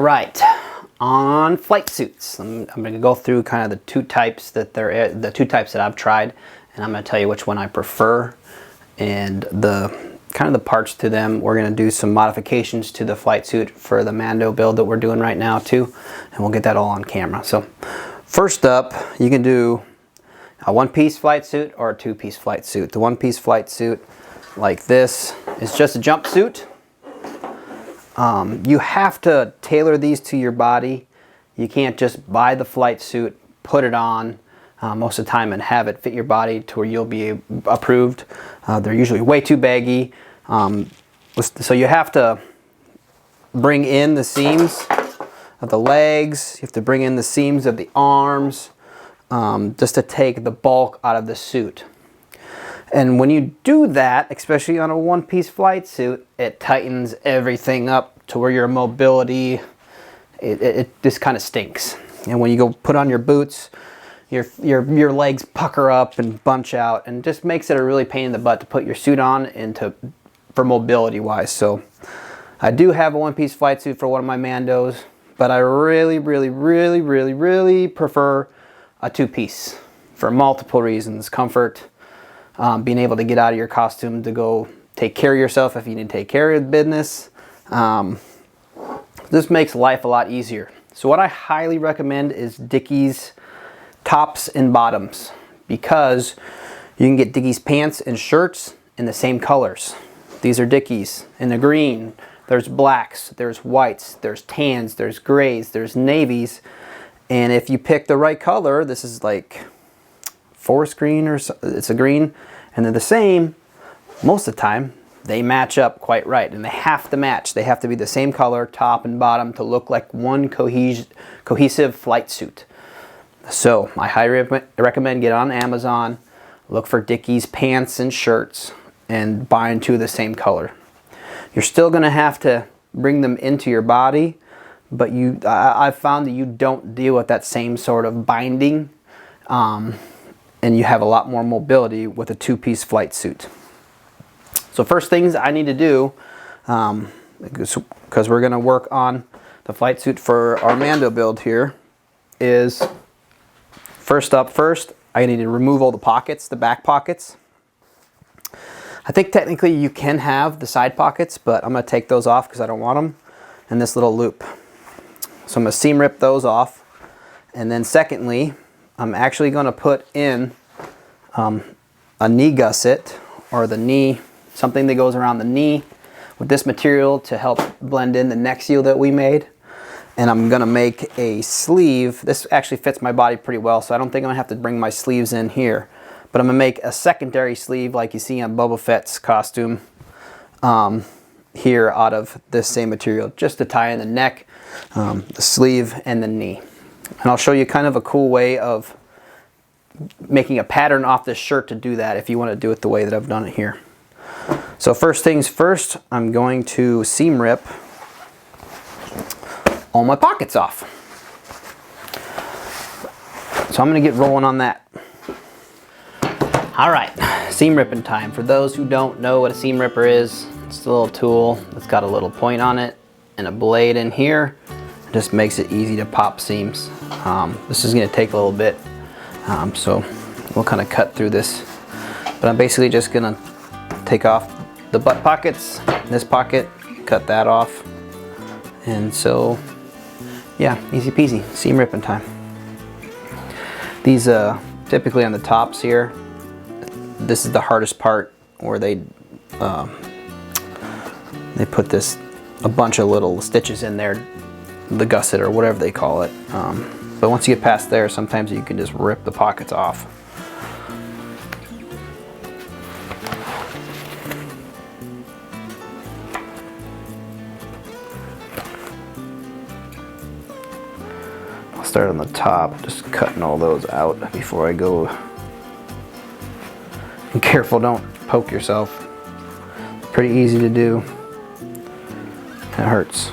right, on flight suits, I'm going to go through kind of the two types that I've tried, and I'm going to tell you which one I prefer and the kind of the parts to them. We're going to do some modifications to the flight suit for the Mando build that we're doing right now too, and we'll get that all on camera. So first up, you can do a one-piece flight suit or a two-piece flight suit. The one-piece flight suit like this is just a jumpsuit. You have to tailor these to your body. You can't just buy the flight suit, put it on most of the time and have it fit your body to where you'll be approved. They're usually way too baggy. So you have to bring in the seams of the legs. You have to bring in the seams of the arms just to take the bulk out of the suit. And when you do that, especially on a one-piece flight suit, it tightens everything up to where your mobility, it just kind of stinks. And when you go put on your boots, your legs pucker up and bunch out, and just makes it a really pain in the butt to put your suit on and for mobility wise. So I do have a one-piece flight suit for one of my Mandos, but I really prefer a two-piece for multiple reasons. Comfort, being able to get out of your costume to go take care of yourself if you need to take care of business. This makes life a lot easier. So what I highly recommend is Dickies tops and bottoms, because you can get Dickies pants and shirts in the same colors. These are Dickies in the green. There's blacks, there's whites, there's tans, there's grays, there's navies. And if you pick the right color, this is like forest green, or it's a green, and they're the same most of the time, they match up quite right. And they have to match. They have to be the same color, top and bottom, to look like one cohesive flight suit. So I highly recommend get on Amazon, look for Dickies pants and shirts, and buy two of the same color. You're still going to have to bring them into your body, but I've found that you don't deal with that same sort of binding, and you have a lot more mobility with a two-piece flight suit. So first things I need to do, because we're going to work on the flight suit for our Mando build here, is first, I need to remove all the pockets, the back pockets. I think technically you can have the side pockets, but I'm going to take those off because I don't want them, and this little loop. So I'm going to seam rip those off. And then secondly, I'm actually going to put in a knee gusset, or the knee, something that goes around the knee with this material to help blend in the neck seal that we made. And I'm going to make a sleeve. This actually fits my body pretty well, so I don't think I'm going to have to bring my sleeves in here. But I'm going to make a secondary sleeve like you see on Boba Fett's costume here out of this same material, just to tie in the neck, the sleeve, and the knee. And I'll show you kind of a cool way of making a pattern off this shirt to do that if you want to do it the way that I've done it here. So first things first, I'm going to seam rip all my pockets off. So I'm going to get rolling on that. All right, seam ripping time. For those who don't know what a seam ripper is, it's a little tool that's got a little point on it and a blade in here. It just makes it easy to pop seams. This is going to take a little bit, so we'll kind of cut through this. But I'm basically just going to take off the butt pockets, this pocket, cut that off. And so, yeah, easy peasy, seam ripping time. These typically on the tops here, this is the hardest part, where they put a bunch of little stitches in there, the gusset or whatever they call it. But once you get past there, sometimes you can just rip the pockets off. Start on the top, just cutting all those out before I go. And careful, don't poke yourself. It's pretty easy to do. It hurts.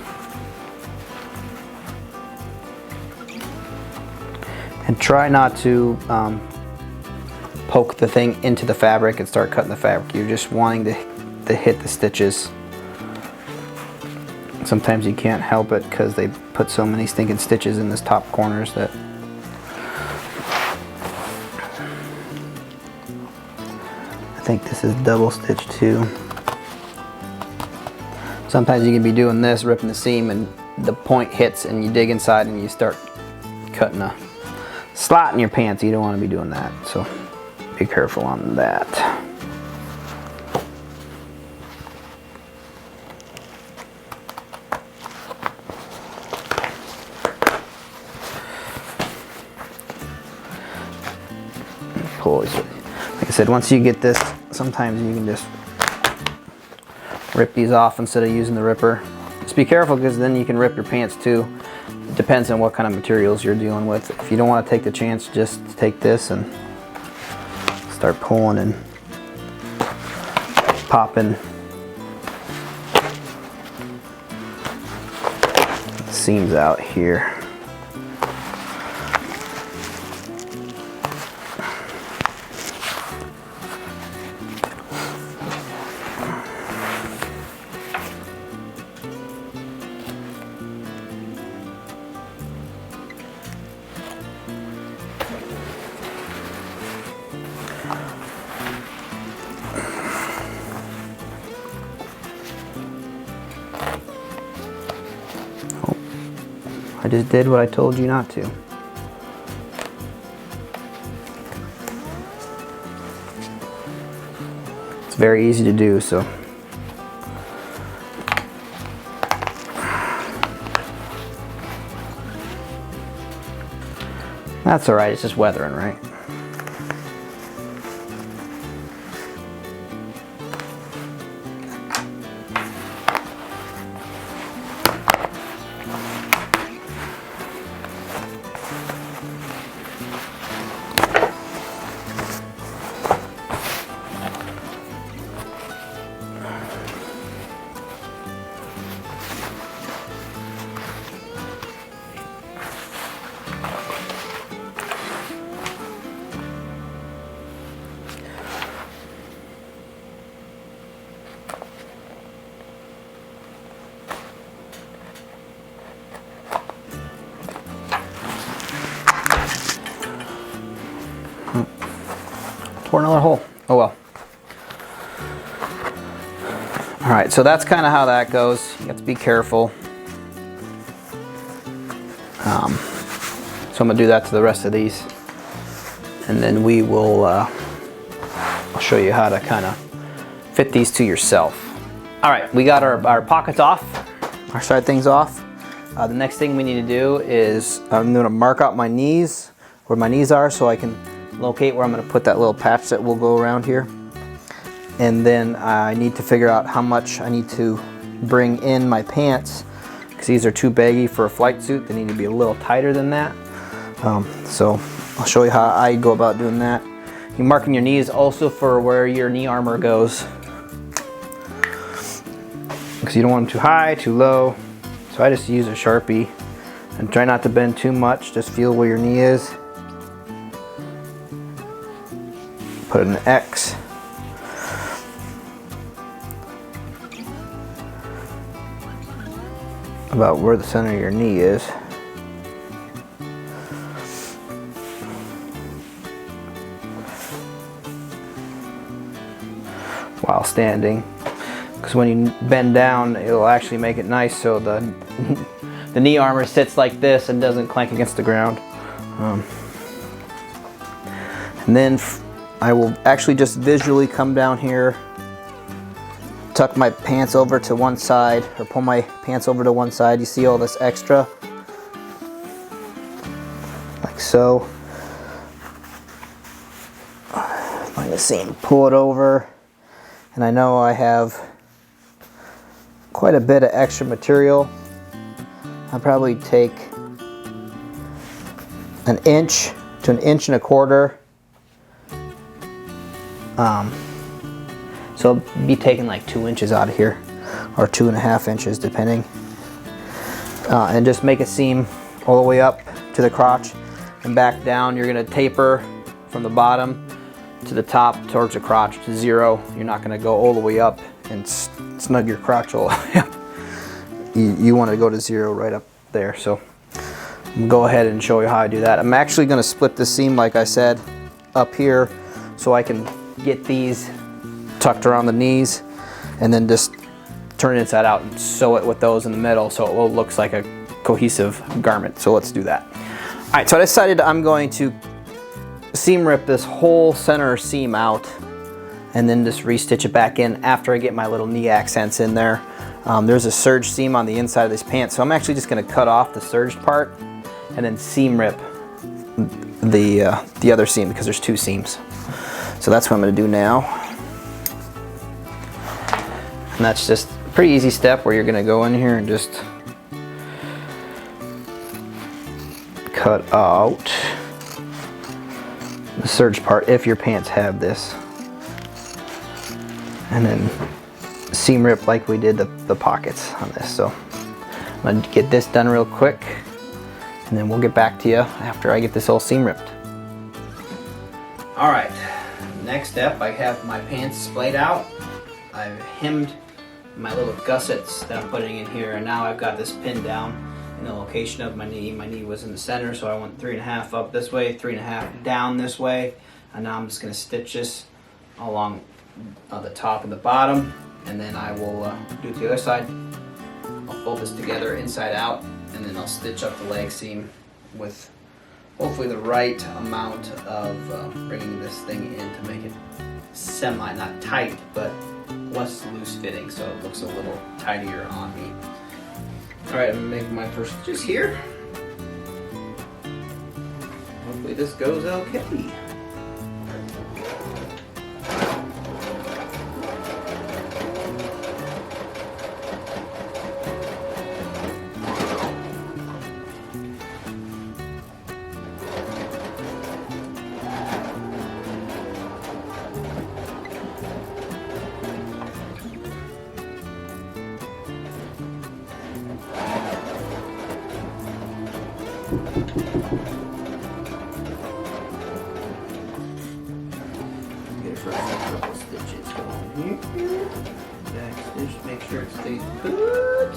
And try not to poke the thing into the fabric and start cutting the fabric. You're just wanting to hit the stitches. Sometimes you can't help it because they put so many stinking stitches in this top corners that I think this is double stitch too. Sometimes you can be doing this, ripping the seam, and the point hits and you dig inside and you start cutting a slot in your pants. You don't want to be doing that, so be careful on that. Pull these. Like I said, once you get this, sometimes you can just rip these off instead of using the ripper. Just be careful, because then you can rip your pants too. It depends on what kind of materials you're dealing with. If you don't want to take the chance, just take this and start pulling and popping the seams out here. I just did what I told you not to. It's very easy to do, so. That's all right, it's just weathering, right? Tore another hole. Oh well. All right, so that's kind of how that goes. You have to be careful. So I'm gonna do that to the rest of these, and then we will. I'll show you how to kind of fit these to yourself. All right, we got our pockets off, our side things off. The next thing we need to do is I'm gonna mark out my knees, where my knees are, so I can locate where I'm going to put that little patch that will go around here. And then I need to figure out how much I need to bring in my pants, because these are too baggy for a flight suit. They need to be a little tighter than that. So I'll show you how I go about doing that. You're marking your knees also for where your knee armor goes, because you don't want them too high, too low. So I just use a Sharpie and try not to bend too much. Just feel where your knee is. Put an X. About where the center of your knee is. While standing. Because when you bend down, it'll actually make it nice so the knee armor sits like this and doesn't clank against the ground. And then I will actually just visually come down here, tuck my pants over to one side, or pull my pants over to one side. You see all this extra? Like so. Find the seam, pull it over, and I know I have quite a bit of extra material. I'll probably take an inch to 1.25 inches. So I'll be taking like 2 inches out of here, or 2.5 inches depending, and just make a seam all the way up to the crotch and back down. You're going to taper from the bottom to the top towards the crotch to 0. You're not going to go all the way up and snug your crotch all the way up. you want to go to 0 right up there. So I'm gonna go ahead and show you how I do that. I'm actually going to split the seam, like I said, up here so I can get these tucked around the knees, and then just turn it inside out and sew it with those in the middle so it looks like a cohesive garment. So let's do that. All right, so I decided I'm going to seam rip this whole center seam out and then just restitch it back in after I get my little knee accents in there. There's a serge seam on the inside of this pant, so I'm actually just going to cut off the serged part and then seam rip the other seam because there's 2 seams. So that's what I'm going to do now. And that's just a pretty easy step where you're going to go in here and just cut out the serge part if your pants have this. And then seam rip like we did the pockets on this. So I'm going to get this done real quick, and then we'll get back to you after I get this whole seam ripped. All right, next step, I have my pants splayed out. I've hemmed my little gussets that I'm putting in here, and now I've got this pinned down in the location of my knee. My knee was in the center, so I went 3.5 up this way, 3.5 down this way, and now I'm just going to stitch this along the top and the bottom, and then I will do it the other side. I'll fold this together inside out, and then I'll stitch up the leg seam with hopefully the right amount of bringing this thing in to make it semi, not tight, but less loose fitting, so it looks a little tidier on me. Alright, I'm gonna make my first stitches here. Hopefully this goes okay. Get a first couple stitches going here. Back stitch, make sure it stays put.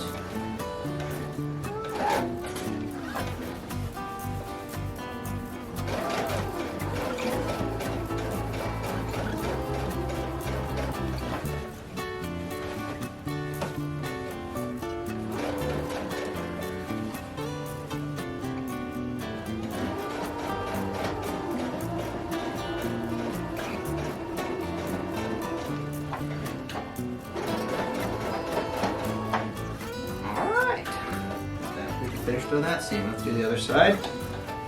Finished on that seam. Let's do the other side,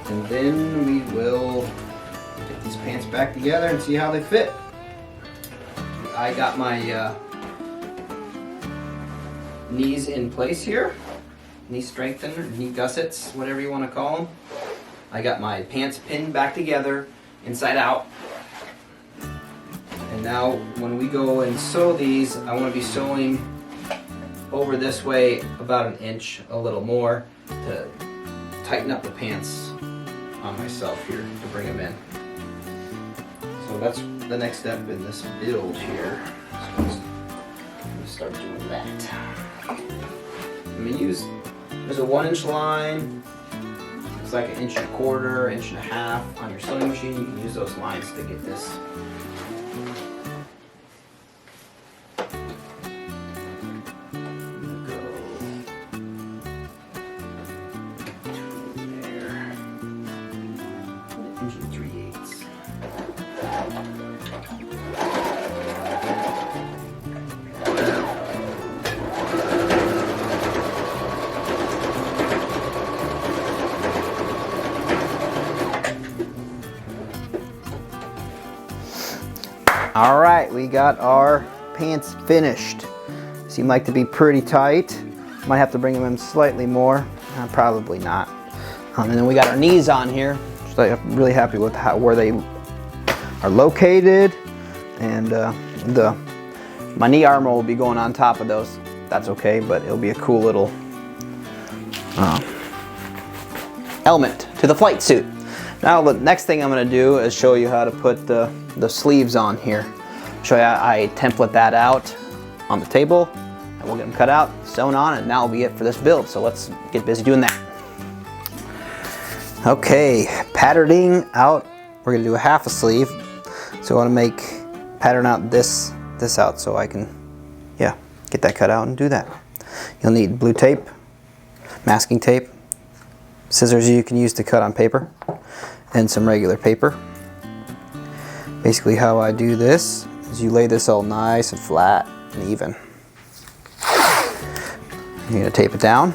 and then we will get these pants back together and see how they fit. I got my knees in place here, knee strengthener, knee gussets, whatever you want to call them. I got my pants pinned back together inside out, and now when we go and sew these, I want to be sewing over this way about 1 inch, a little more, to tighten up the pants on myself here to bring them in. So that's the next step in this build here. So I'm gonna start doing that. I'm gonna use, there's a 1 inch line. It's like 1.25 inches, 1.5 inches on your sewing machine. You can use those lines to get this. All right, we got our pants finished. Seem like to be pretty tight. Might have to bring them in slightly more. Probably not. And then we got our knees on here. So I'm really happy with where they are located. And my knee armor will be going on top of those. That's okay, but it'll be a cool little element to the flight suit. Now the next thing I'm going to do is show you how to put the sleeves on here. Show you how I template that out on the table, and we'll get them cut out, sewn on, and that'll be it for this build. So let's get busy doing that. Okay, patterning out. We're gonna do a half a sleeve. So I want to pattern out this out so I can, yeah, get that cut out and do that. You'll need blue tape, masking tape, scissors you can use to cut on paper, and some regular paper. Basically how I do this is you lay this all nice and flat and even. You're going to tape it down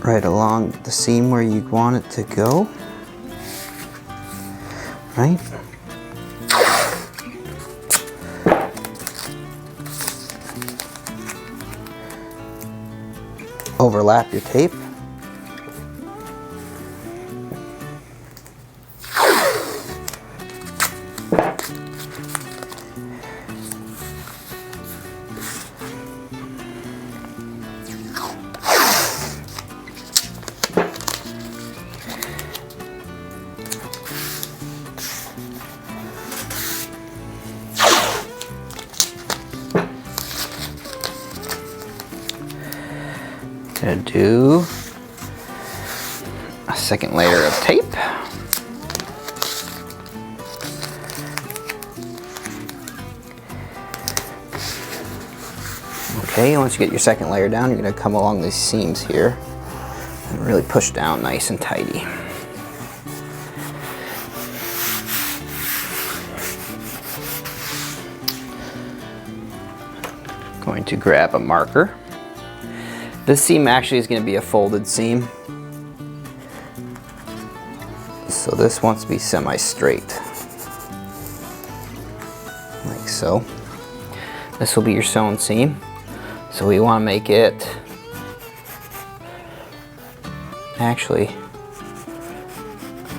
right along the seam where you want it to go. Right? Overlap your tape. Gonna do a second layer of tape. Okay, once you get your second layer down, you're gonna come along these seams here and really push down nice and tidy. Going to grab a marker. This seam actually is going to be a folded seam, so this wants to be semi-straight, like so. This will be your sewn seam, so we want to make it actually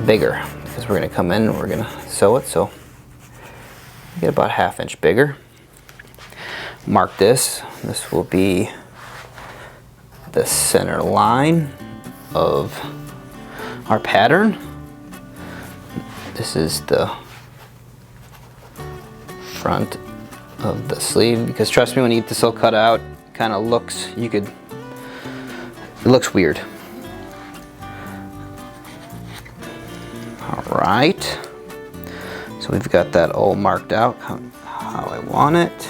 bigger because we're going to come in and we're going to sew it, so get about 1/2 inch bigger. Mark this. This will be the center line of our pattern. This is the front of the sleeve, because trust me, when you get this all cut out, it kind of looks, it looks weird. All right, so we've got that all marked out how I want it.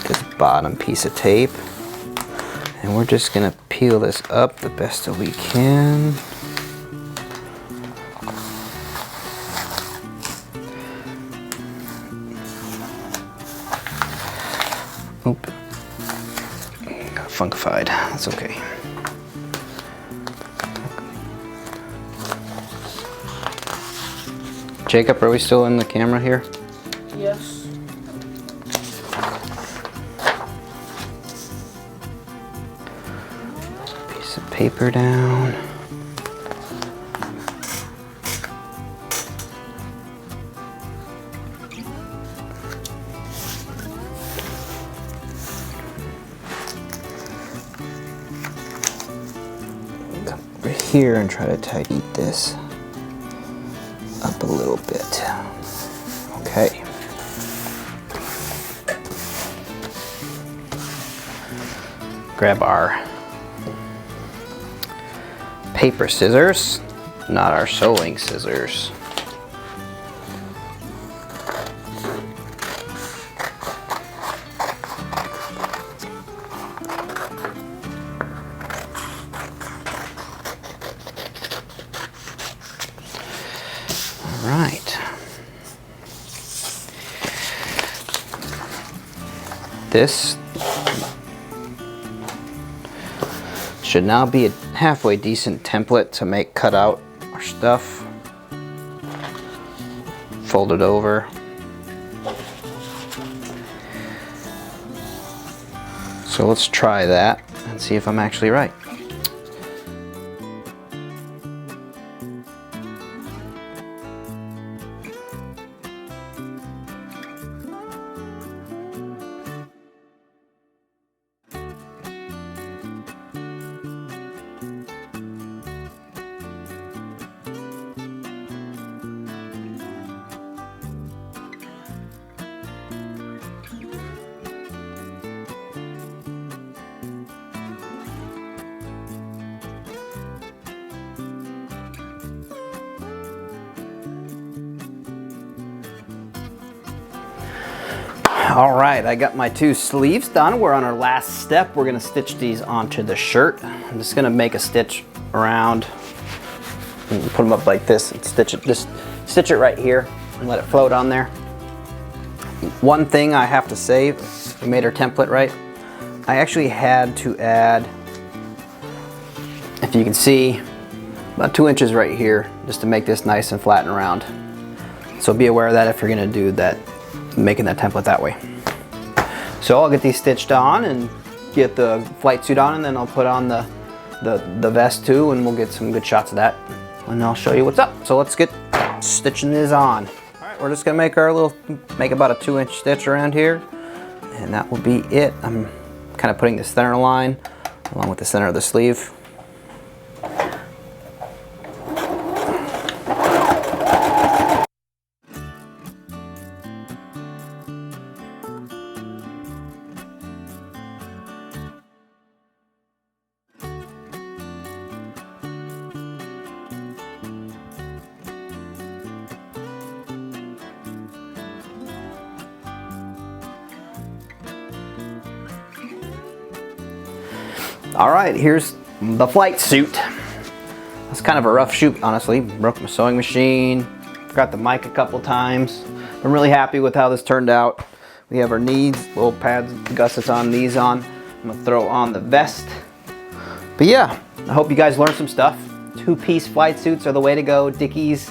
This bottom piece of tape, and we're just gonna peel this up the best that we can. Oop, got funkified, that's okay. Jacob, are we still in the camera here? Yes. Paper down. Come over here and try to tidy this up a little bit. Okay. Grab our paper scissors, not our sewing scissors. All right. This should now be a halfway decent template to make cut out our stuff. Fold it over. So let's try that and see if I'm actually right. All right, I got my 2 sleeves done. We're on our last step. We're gonna stitch these onto the shirt. I'm just gonna make a stitch around and put them up like this and stitch it, just stitch it right here and let it float on there. One thing I have to say, we made our template right. I actually had to add, if you can see, about 2 inches right here just to make this nice and flat and round. So be aware of that if you're gonna do that, making that template that way. So I'll get these stitched on and get the flight suit on, and then I'll put on the vest too, and we'll get some good shots of that. And I'll show you what's up. So let's get stitching this on. All right, we're just gonna make make about a 2-inch stitch around here, and that will be it. I'm kind of putting the center line along with the center of the sleeve. All right, here's the flight suit. It's kind of a rough shoot, honestly. Broke my sewing machine, forgot the mic a couple times. I'm really happy with how this turned out. We have our knees, little pads, gussets on, these on. I'm gonna throw on the vest. But yeah, I hope you guys learned some stuff. 2-piece flight suits are the way to go. Dickies,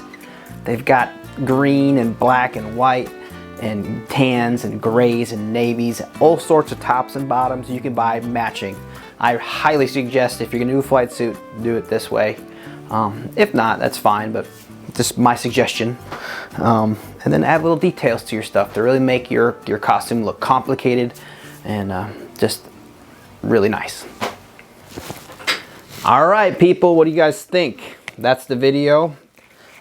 they've got green and black and white and tans and grays and navies, all sorts of tops and bottoms you can buy matching. I highly suggest if you're gonna do a flight suit, do it this way. If not, that's fine, but just my suggestion. And then add little details to your stuff to really make your costume look complicated and just really nice. All right, people, what do you guys think? That's the video.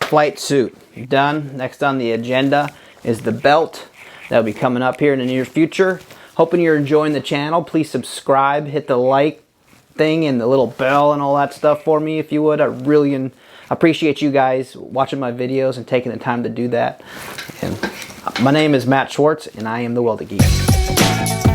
Flight suit done. Next on the agenda is the belt. That'll be coming up here in the near future. Hoping you're enjoying the channel. Please subscribe, hit the like thing and the little bell and all that stuff for me if you would. I really appreciate you guys watching my videos and taking the time to do that. And my name is Matt Schwartz and I am the Welding Geek.